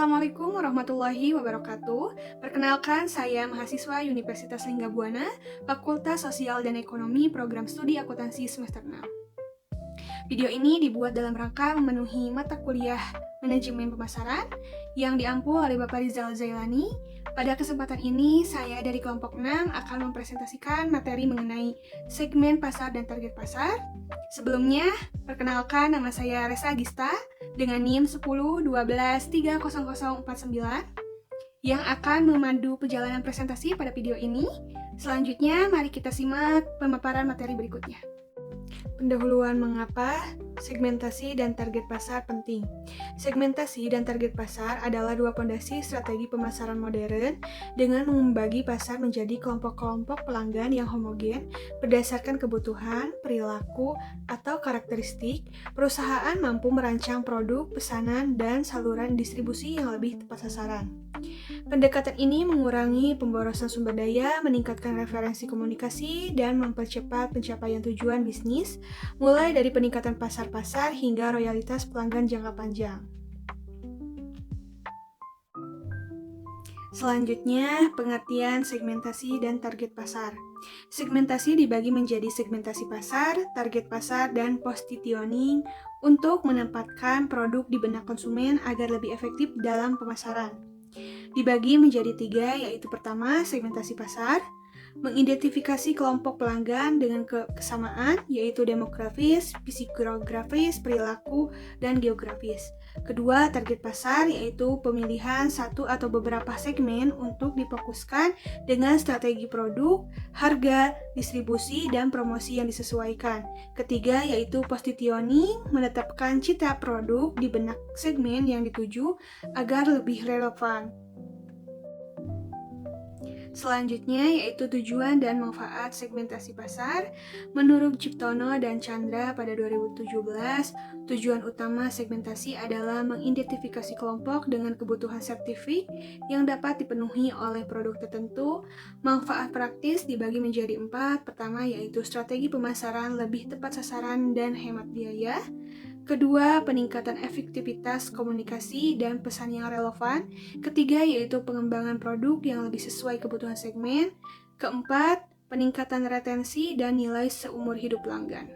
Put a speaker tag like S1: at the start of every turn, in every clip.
S1: Assalamualaikum warahmatullahi wabarakatuh. Perkenalkan, saya mahasiswa Universitas Linggabuana, Fakultas Sosial dan Ekonomi, Program Studi Akuntansi semester 6. Video ini dibuat dalam rangka memenuhi mata kuliah Manajemen Pemasaran yang diampu oleh Bapak Rizal Zailani. Pada kesempatan ini, saya dari kelompok 6 akan mempresentasikan materi mengenai segmen pasar dan target pasar. Sebelumnya, perkenalkan nama saya Resa Gista dengan NIM 1012300049 yang akan memandu perjalanan presentasi pada video ini. Selanjutnya, mari kita simak pemaparan materi berikutnya. Pendahuluan mengapa segmentasi dan target pasar penting. Segmentasi dan target pasar adalah dua fondasi strategi pemasaran modern dengan membagi pasar menjadi kelompok-kelompok pelanggan yang homogen berdasarkan kebutuhan, perilaku, atau karakteristik. Perusahaan mampu merancang produk, pesanan, dan saluran distribusi yang lebih tepat sasaran. Pendekatan ini mengurangi pemborosan sumber daya, meningkatkan referensi komunikasi, dan mempercepat pencapaian tujuan bisnis, mulai dari peningkatan pasar hingga royalitas pelanggan jangka panjang. Selanjutnya, pengertian segmentasi dan target pasar. Segmentasi dibagi menjadi segmentasi pasar, target pasar, dan positioning untuk menempatkan produk di benak konsumen agar lebih efektif dalam pemasaran. Dibagi menjadi 3, yaitu pertama, segmentasi pasar, mengidentifikasi kelompok pelanggan dengan kesamaan, yaitu demografis, psikografis, perilaku, dan geografis. Kedua, target pasar, yaitu pemilihan satu atau beberapa segmen untuk difokuskan dengan strategi produk, harga, distribusi, dan promosi yang disesuaikan. Ketiga, yaitu positioning, menetapkan citra produk di benak segmen yang dituju agar lebih relevan. Selanjutnya yaitu tujuan dan manfaat segmentasi pasar. Menurut Ciptono dan Chandra pada 2017, tujuan utama segmentasi adalah mengidentifikasi kelompok dengan kebutuhan spesifik yang dapat dipenuhi oleh produk tertentu. Manfaat praktis dibagi menjadi 4. Pertama yaitu strategi pemasaran lebih tepat sasaran dan hemat biaya. Kedua, peningkatan efektivitas komunikasi dan pesan yang relevan. Ketiga, yaitu pengembangan produk yang lebih sesuai kebutuhan segmen. Keempat, peningkatan retensi dan nilai seumur hidup pelanggan.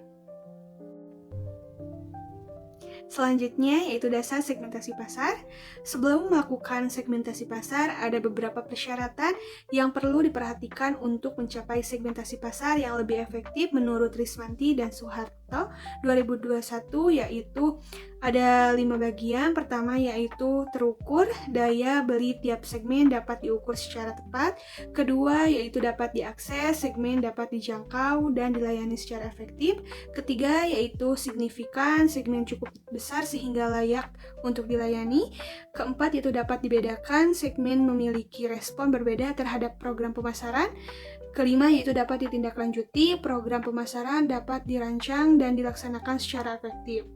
S1: Selanjutnya yaitu dasar segmentasi pasar. Sebelum melakukan segmentasi pasar, ada beberapa persyaratan yang perlu diperhatikan untuk mencapai segmentasi pasar yang lebih efektif menurut Rismanti dan Soeharto 2021, yaitu ada 5 bagian. Pertama yaitu terukur, daya beli tiap segmen dapat diukur secara tepat. Kedua yaitu dapat diakses, segmen dapat dijangkau dan dilayani secara efektif. Ketiga yaitu signifikan, segmen cukup besar sehingga layak untuk dilayani. Keempat yaitu dapat dibedakan, segmen memiliki respon berbeda terhadap program pemasaran. Kelima yaitu dapat ditindaklanjuti, program pemasaran dapat dirancang dan dilaksanakan secara efektif.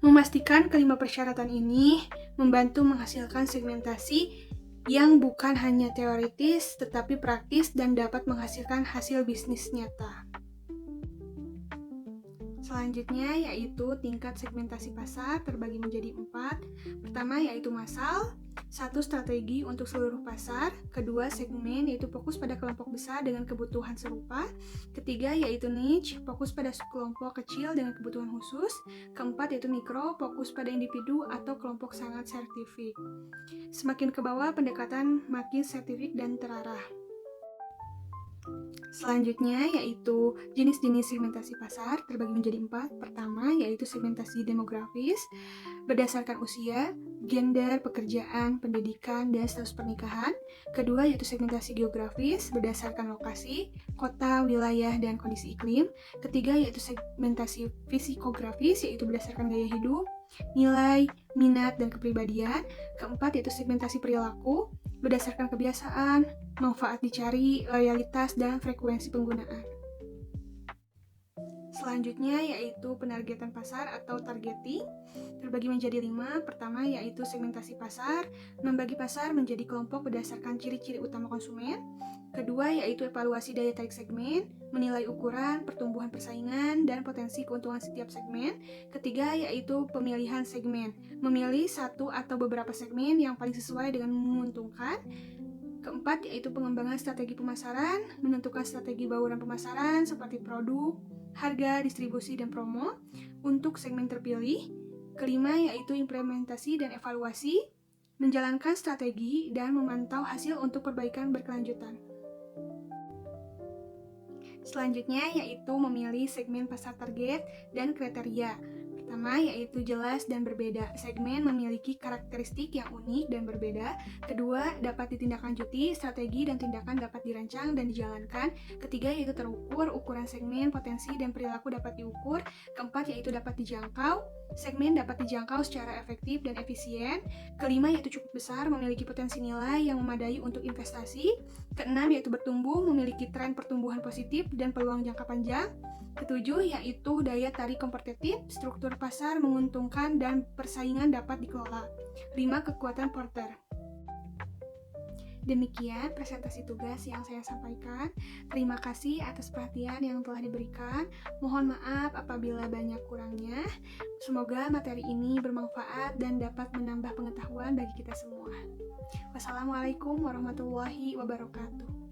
S1: Memastikan kelima persyaratan ini membantu menghasilkan segmentasi yang bukan hanya teoritis tetapi praktis dan dapat menghasilkan hasil bisnis nyata. Selanjutnya yaitu tingkat segmentasi pasar terbagi menjadi 4. Pertama yaitu massal, 1 strategi untuk seluruh pasar. Kedua segmen yaitu fokus pada kelompok besar dengan kebutuhan serupa. Ketiga yaitu niche, fokus pada kelompok kecil dengan kebutuhan khusus. Keempat yaitu mikro, fokus pada individu atau kelompok sangat sertifik. Semakin ke bawah pendekatan makin sertifik dan terarah. Selanjutnya yaitu jenis-jenis segmentasi pasar terbagi menjadi 4. Pertama yaitu segmentasi demografis berdasarkan usia, gender, pekerjaan, pendidikan, dan status pernikahan. Kedua yaitu segmentasi geografis berdasarkan lokasi, kota, wilayah, dan kondisi iklim. Ketiga yaitu segmentasi psikografis yaitu berdasarkan gaya hidup, nilai, minat, dan kepribadian. Keempat yaitu segmentasi perilaku berdasarkan kebiasaan, manfaat dicari, loyalitas, dan frekuensi penggunaan. Selanjutnya yaitu penargetan pasar atau targeting, terbagi menjadi 5. Pertama yaitu segmentasi pasar, membagi pasar menjadi kelompok berdasarkan ciri-ciri utama konsumen. Kedua yaitu evaluasi daya tarik segmen, menilai ukuran, pertumbuhan persaingan, dan potensi keuntungan setiap segmen. Ketiga yaitu pemilihan segmen, memilih satu atau beberapa segmen yang paling sesuai dengan menguntungkan. Keempat yaitu pengembangan strategi pemasaran, menentukan strategi bauran pemasaran seperti produk, harga, distribusi, dan promo untuk segmen terpilih. Kelima yaitu implementasi dan evaluasi, menjalankan strategi dan memantau hasil untuk perbaikan berkelanjutan. Selanjutnya yaitu memilih segmen pasar target dan kriteria. Pertama yaitu jelas dan berbeda. Segmen memiliki karakteristik yang unik dan berbeda. Kedua, dapat ditindaklanjuti, strategi dan tindakan dapat dirancang dan dijalankan. Ketiga yaitu terukur, ukuran segmen, potensi dan perilaku dapat diukur. Keempat yaitu dapat dijangkau, segmen dapat dijangkau secara efektif dan efisien. Kelima yaitu cukup besar, memiliki potensi nilai yang memadai untuk investasi. Keenam yaitu bertumbuh, memiliki tren pertumbuhan positif dan peluang jangka panjang. Ketujuh yaitu daya tarik kompetitif, struktur pasar menguntungkan dan persaingan dapat dikelola. 5. Kekuatan Porter. Demikian presentasi tugas yang saya sampaikan. Terima kasih atas perhatian yang telah diberikan. Mohon maaf apabila banyak kurangnya. Semoga materi ini bermanfaat dan dapat menambah pengetahuan bagi kita semua. Wassalamualaikum warahmatullahi wabarakatuh.